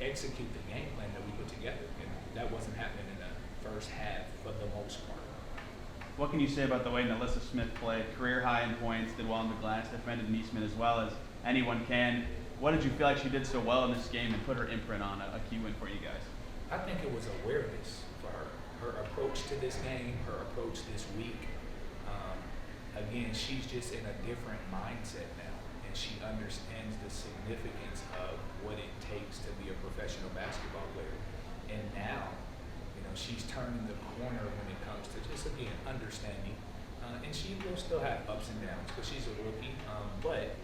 execute the game plan that we put together. And that wasn't happening in the first half for the most part. What can you say about the way NaLyssa Smith played? Career high in points, did well on the glass, defended Neesmith as well as anyone can. What did you feel like she did so well in this game and put her imprint on a key win for you guys? I think it was awareness for her. Her approach to this game, her approach this week. Again, she's just in a different mindset now, and she understands the significance of what it takes to be a professional basketball player. And now, she's turning the corner when it comes to just again understanding. And she will still have ups and downs because she's a rookie. But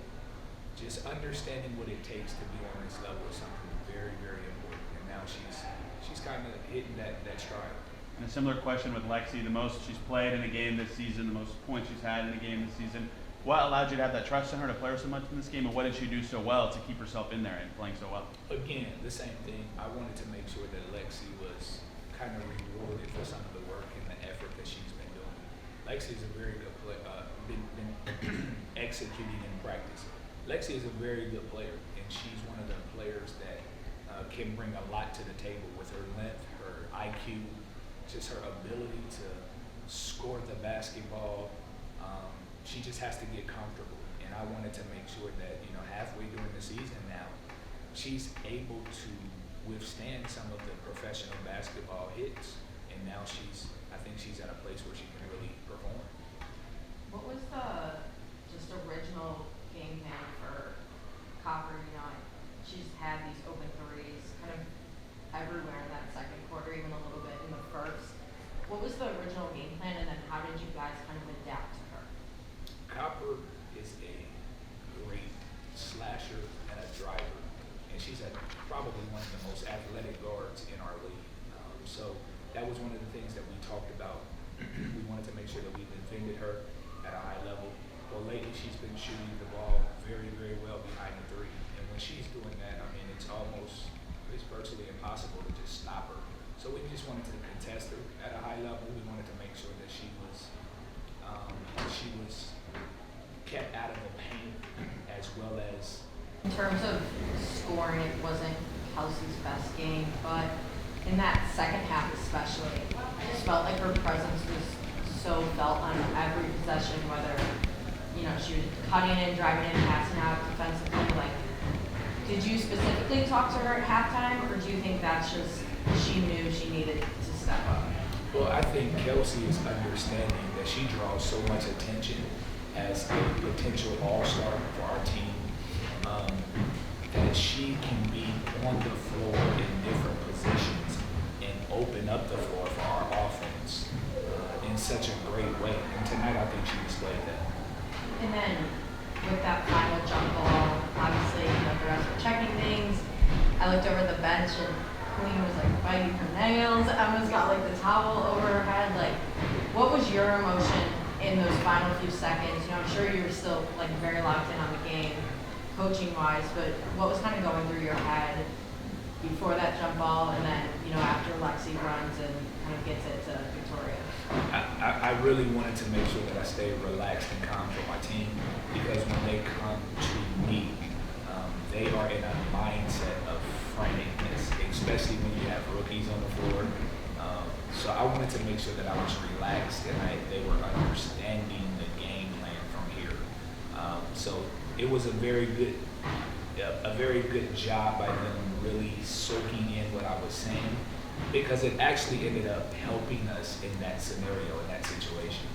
just understanding what it takes to be on this level is something very, very important. And now she's kind of hitting that stride. And a similar question with Lexie, the most she's played in a game this season, the most points she's had in a game this season. What allowed you to have that trust in her to play her so much in this game, and what did she do so well to keep herself in there and playing so well? Again, the same thing. I wanted to make sure that Lexie was kind of rewarded for some of the work and the effort that she's been doing. Lexie is a very good player, been executing in practice. Lexie is a very good player, and she's one of the players that can bring a lot to the table with her length, her IQ, just her ability to score the basketball. She just has to get comfortable, and I wanted to make sure that halfway during the season now, she's able to withstand some of the professional basketball hits, and now I think she's at a place where she can really perform. What was the just original game plan for Copper? She's had these open threes kind of everywhere in that second quarter, even a little bit in the first. What was the original game plan, and then how did you guys kind of adapt to her? Copper is a great slasher and a driver, and she's probably one of the most athletic guards in our league. So that was one of the things that we talked about. We wanted to make sure that we defended her at a high level. Well, lately she's been shooting the ball very, very well behind the three, and when she's doing that, it's virtually impossible to just stop her. So we just wanted to contest her at a high level. We wanted to make sure that she was kept out of the paint, as well as. In terms of scoring, it wasn't Kelsey's best game, but in that second half especially, I just felt like her presence was so felt on every possession, whether she was cutting in, driving in, passing out defensively. Did you specifically talk to her at halftime, or do you think that's just she knew she needed to step up? Well, I think Kelsey is understanding that she draws so much attention as a potential all-star for our team, that she can be on the floor in different positions and open up the floor for our offense in such a great way. And tonight, I think she displayed that. And then with that final jump ball, obviously, the rest were checking things. I looked over the bench and Queen was biting her nails. Emma's got the towel over her head. What was your emotion in those final few seconds? I'm sure you were still very locked in on the game, coaching wise, but what was kind of going through your head before that jump ball, and then after Lexie runs and kind of gets it to Victoria? I really wanted to make sure that I stayed relaxed and calm for my team, because when they come to me, they are in a mindset of franticness, especially when you have rookies on the floor. So I wanted to make sure that I was relaxed and they were understanding the game plan from here. So it was a very good job by them really soaking in what I was saying, because it actually ended up helping us in that scenario, in that situation.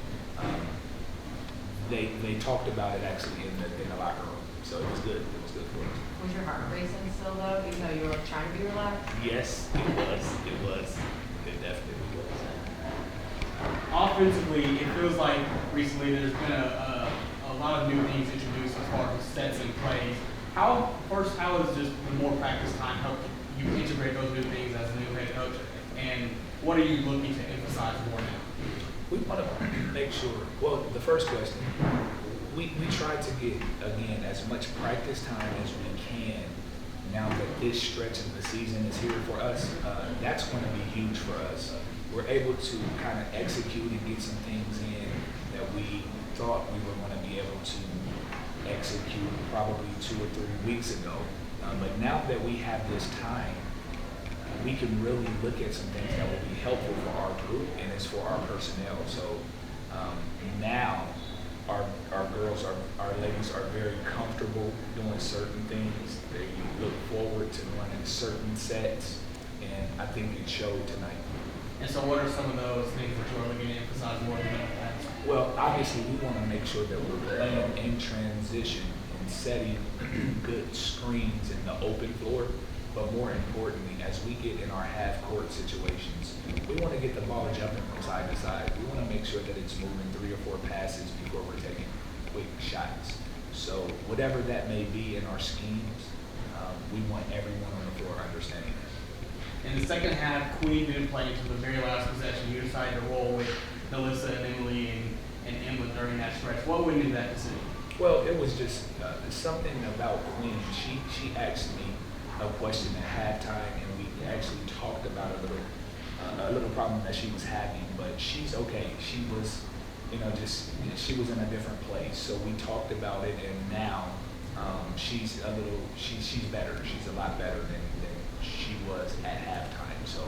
They talked about it actually in the locker room, so it was good. It was good for us. Was your heart racing still though, even though you were trying to be relaxed? Yes, it was. It definitely was. Offensively, it feels like recently there's been a lot of new things introduced as far as sets and plays. How has just the more practice time helped you integrate those new things as a new head coach? And what are you looking to emphasize more now? We want to make sure, well, the first question, we try to get, again, as much practice time as we can now that this stretch of the season is here for us. That's going to be huge for us. We're able to kind of execute and get some things in that we thought we were going to be able to execute probably 2 or 3 weeks ago. But now that we have this time, we can really look at some things that will be helpful for our group and it's for our personnel. So now our girls, our ladies are very comfortable doing certain things. They look forward to running certain sets, and I think it showed tonight. And so what are some of those things that you are looking to emphasize more than the past? Well, obviously, we want to make sure that we're playing in transition and setting good screens in the open floor. But more importantly, as we get in our half-court situations, we want to get the ball jumping from side to side. We want to make sure that it's moving 3 or 4 passes before we're taking quick shots. So whatever that may be in our schemes, we want everyone on the floor understanding that. In the second half, Queen didn't play until the very last possession. You decided to roll with NaLyssa and Emily and Emma during that stretch. What went into that decision? Well, it was just something about Queen. She asked me a question at halftime, and we actually talked about a little problem that she was having. But she's okay. She was, she was in a different place. So we talked about it, and now she's better. She's a lot better than she was at halftime. So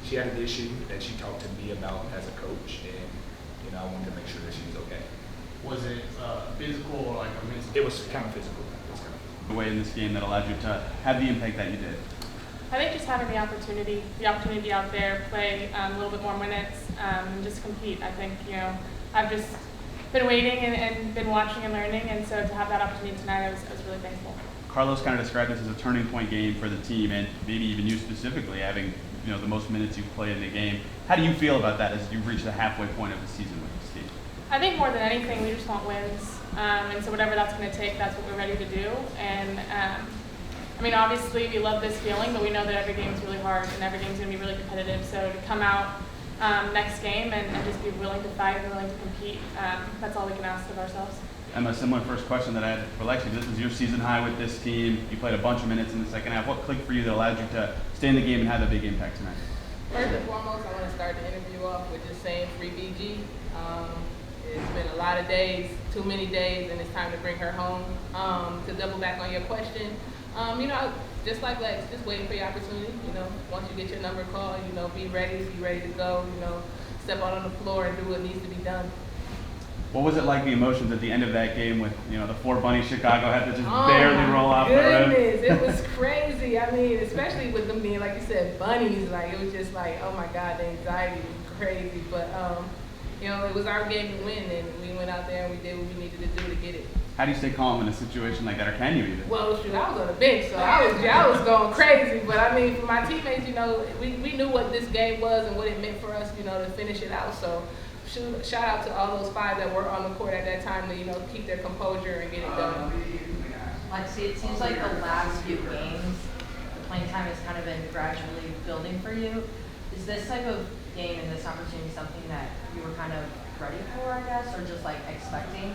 she had an issue that she talked to me about as a coach, and I wanted to make sure that she was okay. Was it physical or like a mental? It was kind of physical. The way in this game that allowed you to have the impact that you did? I think just having the opportunity out there, play a little bit more minutes, and just compete. I think, I've just been waiting and been watching and learning, and so to have that opportunity tonight, I was really thankful. Carlos kind of described this as a turning point game for the team, and maybe even you specifically having the most minutes you've played in the game. How do you feel about that as you've reached the halfway point of the season with this team? I think more than anything, we just want wins, and so whatever that's going to take, that's what we're ready to do. And obviously we love this feeling, but we know that every game is really hard and every game is going to be really competitive. So to come out next game and just be willing to fight and willing to compete, that's all we can ask of ourselves. Emma, similar first question that I had for Lexie. This was your season high with this team. You played a bunch of minutes in the second half. What clicked for you that allowed you to stay in the game and have a big impact tonight? First and foremost, I want to start the interview off with just saying free BG. It's been a lot of days, too many days, and it's time to bring her home. To double back on your question, just like Lex, just waiting for your opportunity. Once you get your number called, be ready to go. Step out on the floor and do what needs to be done. What was it like, the emotions at the end of that game with, the 4 bunnies Chicago had to just barely roll off the rim? It was crazy. Especially with them being, like you said, bunnies. Like, it was just like, oh my God, the anxiety was crazy. But, it was our game to win, and we went out there and we did what we needed to do to get it. How do you stay calm in a situation like that, or can you even? Well, shoot, I was on the bench, so I was going crazy. But for my teammates, we knew what this game was and what it meant for us, to finish it out. So, shout out to all those 5 that were on the court at that time to, keep their composure and get it done. Lexie, it seems like the last few games, the playing time has kind of been gradually building for you. Is this type of game and this opportunity something that you were kind of ready for, I guess, or just like expecting?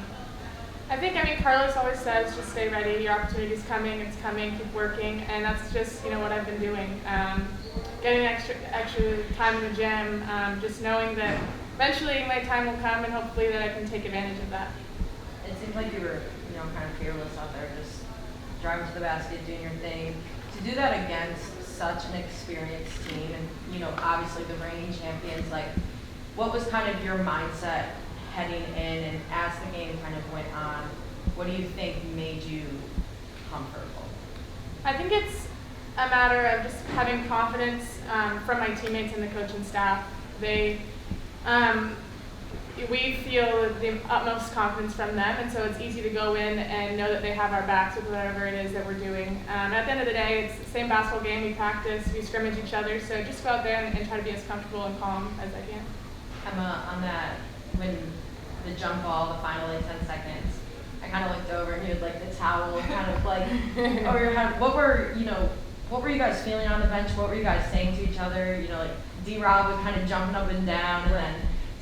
I think, Carlos always says, just stay ready, your opportunity's coming, it's coming, keep working, and that's just, what I've been doing. Getting extra time in the gym, just knowing that eventually my time will come and hopefully that I can take advantage of that. It seems like you were, kind of fearless out there, just driving to the basket, doing your thing. To do that against such an experienced team and, obviously the reigning champions, like, what was kind of your mindset heading in, and as the game kind of went on, what do you think made you comfortable? I think it's a matter of just having confidence from my teammates and the coaching staff. We feel the utmost confidence from them, and so it's easy to go in and know that they have our backs with whatever it is that we're doing. At the end of the day, it's the same basketball game. We practice, we scrimmage each other, so just go out there and try to be as comfortable and calm as I can. Emma, on that, when the jump ball, the final 10 seconds, I kind of looked over and you had like the towel kind of like over your head. What were you guys feeling on the bench? What were you guys saying to each other? Like D-Rob was kind of jumping up and down, and then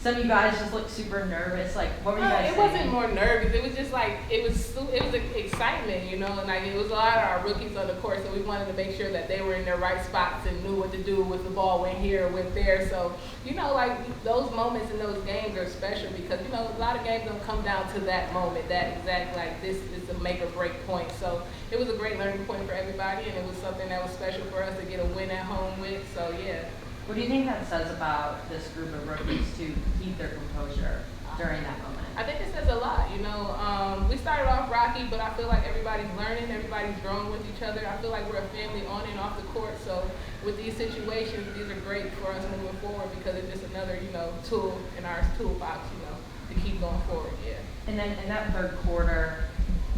some of you guys just looked super nervous. Like, what were you guys It saying? wasn't more nervous. It was just like it was excitement, you know, and like it was a lot of our rookies on the court, so we wanted to make sure that they were in their right spots and knew what to do with the ball went here, went there. So, you know, like those moments in those games are special because, you know, a lot of games don't come down to that moment, that exact like this is a make or break point. So it was a great learning point for everybody, and it was something that was special for us to get a win at home with. So yeah. What do you think that says about this group of rookies to keep their composure during that moment? I think it says a lot, you know. We started off rocky, but I feel like everybody's learning, everybody's growing with each other. I feel like we're a family on and off the court. So with these situations, these are great for us moving forward because it's just another, you know, tool in our toolbox, you know, to keep going forward. Yeah. And then in that third quarter,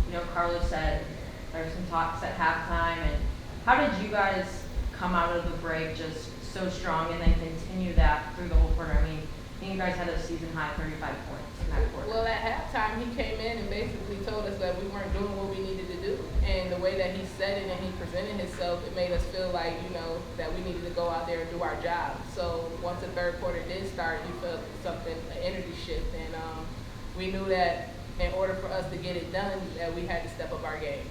you know, Carlos said there were some talks at halftime. And how did you guys come out of the break just so strong and then continue that through the whole quarter? I mean, you guys had a season high 35 points in that quarter. Well, at halftime, he came in and basically told us that we weren't doing what we needed to do. And the way that he said it and he presented himself, it made us feel like, you know, that we needed to go out there and do our job. So once the third quarter did start, you felt something, an energy shift. And we knew that in order for us to get it done, that we had to step up our game.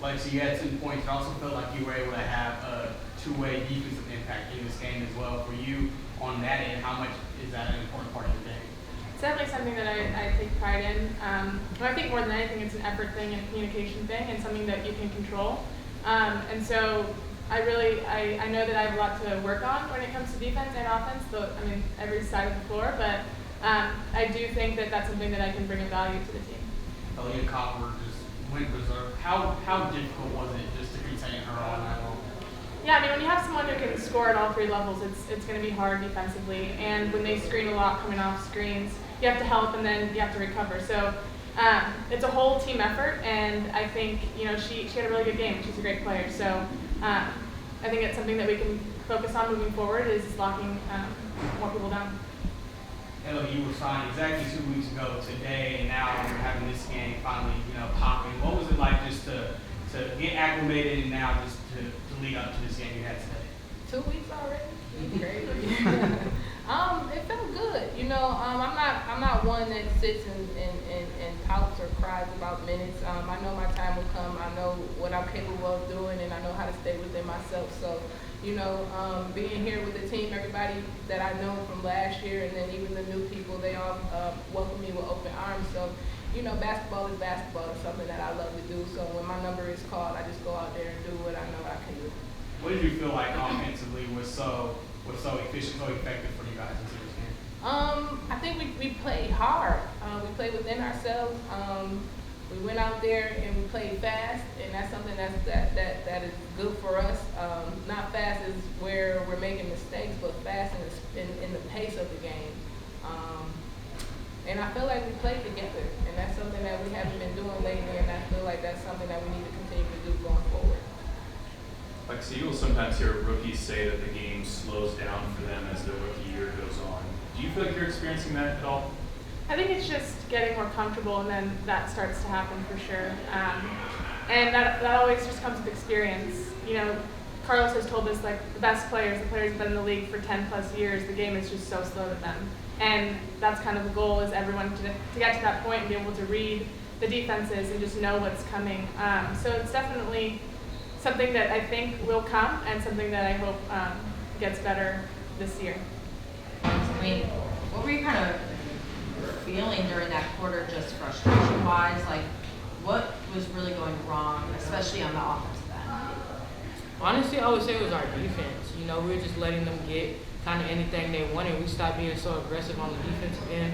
Lexie, you had 10 points. I also felt like you were able to have a two-way defensive impact in this game as well. For you, on that end, how much is that an important part of your game? It's definitely something that I take pride in. But I think more than anything, it's an effort thing and a communication thing and something that you can control. And so I know that I have a lot to work on when it comes to defense and offense, every side of the floor, but I do think that that's something that I can bring a value to the team. Aaliyah Copper just went berserk. How difficult was it just to contain her all night long? Yeah, I mean, when you have someone who can score at all three levels, it's going to be hard defensively. And when they screen a lot coming off screens, you have to help and then you have to recover. So it's a whole team effort, and I think, you know, she had a really good game. She's a great player. So I think it's something that we can focus on moving forward is locking more people down. Ellie, you were signed exactly 2 weeks ago today, and now you're having this game finally, you know, popping. What was it like just to get acclimated and now just to lead up to this game you had today? 2 weeks already? Crazy. It felt good. You know, I'm not one that sits and pouts or cries about minutes. I know my time will come. I know what I'm capable of doing, and I know how to stay within myself. So, you know, being here with the team, everybody that I know from last year, and then even the new people, they all welcome me with open arms. So, you know, basketball is basketball. It's something that I love to do. So when my number is called, I just go out there and do what I know I can do. What did you feel like offensively was so efficient, so effective for you guys into this game? I think we played hard. We played within ourselves. We went out there and we played fast, and that's something that is good for us. Not fast is where we're making mistakes, but fast in the pace of the game. And I feel like we played together, and that's something that we haven't been doing lately, and I feel like that's something that we need to continue to do going forward. Lexie, you'll sometimes hear rookies say that the game slows down for them as their rookie year goes on. Do you feel like you're experiencing that at all? I think it's just getting more comfortable, and then that starts to happen for sure. And that always just comes with experience. You know, Carlos has told us, like, the best players, the players who've been in the league for 10 plus years, the game is just so slow to them. And that's kind of the goal, is everyone to get to that point and be able to read the defenses and just know what's coming. So it's definitely something that I think will come, and something that I hope gets better this year. I mean, what were you kind of feeling during that quarter, just frustration-wise? Like, what was really going wrong, especially on the offensive end? Honestly, I would say it was our defense. You know, we were just letting them get kind of anything they wanted. We stopped being so aggressive on the defensive end.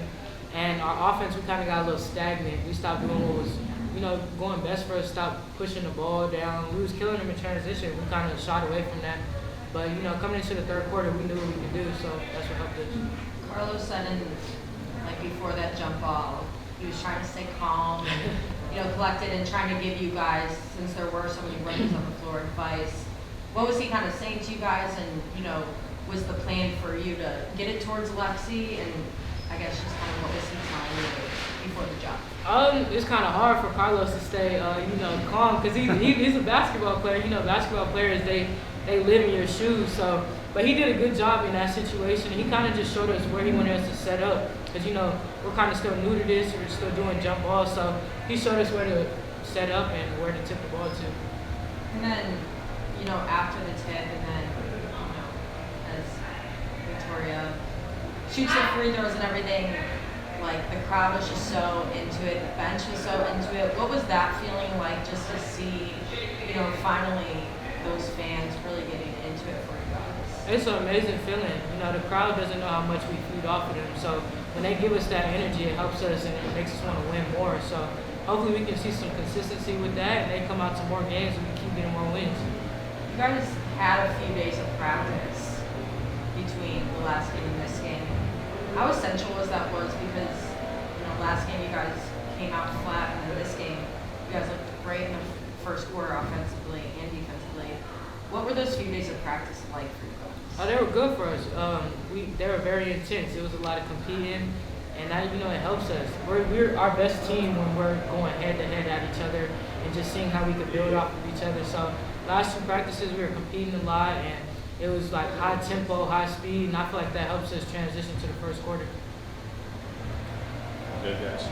And our offense, we kind of got a little stagnant. We stopped doing what was, you know, going best for us, stopped pushing the ball down. We was killing them in transition. We kind of shot away from that. But, you know, coming into the third quarter, we knew what we could do, so that's what helped us. Carlos said before that jump ball, he was trying to stay calm and, you know, collected and trying to give you guys, since there were so many rookies on the floor, advice. What was he kind of saying to you guys, and, you know, was the plan for you to get it towards Lexie, and I guess just kind of what was he telling you before the jump? It's kind of hard for Carlos to stay, you know, calm, because he's a basketball player. You know, basketball players, they live in your shoes. So But he did a good job in that situation. He kind of just showed us where he wanted us to set up. Because, you know, we're kind of still new to this. We're still doing jump balls. So he showed us where to set up and where to tip the ball to. And then, you know, after the tip, and then, you know, as Victoria shoots her free throws and everything, like the crowd was just so into it, the bench was so into it. What was that feeling like, just to see, you know, finally those fans really getting into it for you guys? It's an amazing feeling. You know, the crowd doesn't know how much we feed off of them. So when they give us that energy, it helps us and it makes us want to win more. So hopefully we can see some consistency with that and they come out to more games and we keep getting more wins. You guys had a few days of practice between the last game and this game. How essential was that because, you know, last game you guys came out flat, and then this game you guys looked great in the first quarter offensively and defensively. What were those few days of practice like for you guys? Oh, they were good for us. They were very intense. It was a lot of competing, and that, you know, it helps us. We're our best team when we're going head to head at each other and just seeing how we could build off of each other. So last two practices we were competing a lot, and it was like high tempo, high speed, and I feel like that helps us transition to the first quarter. Good, guys.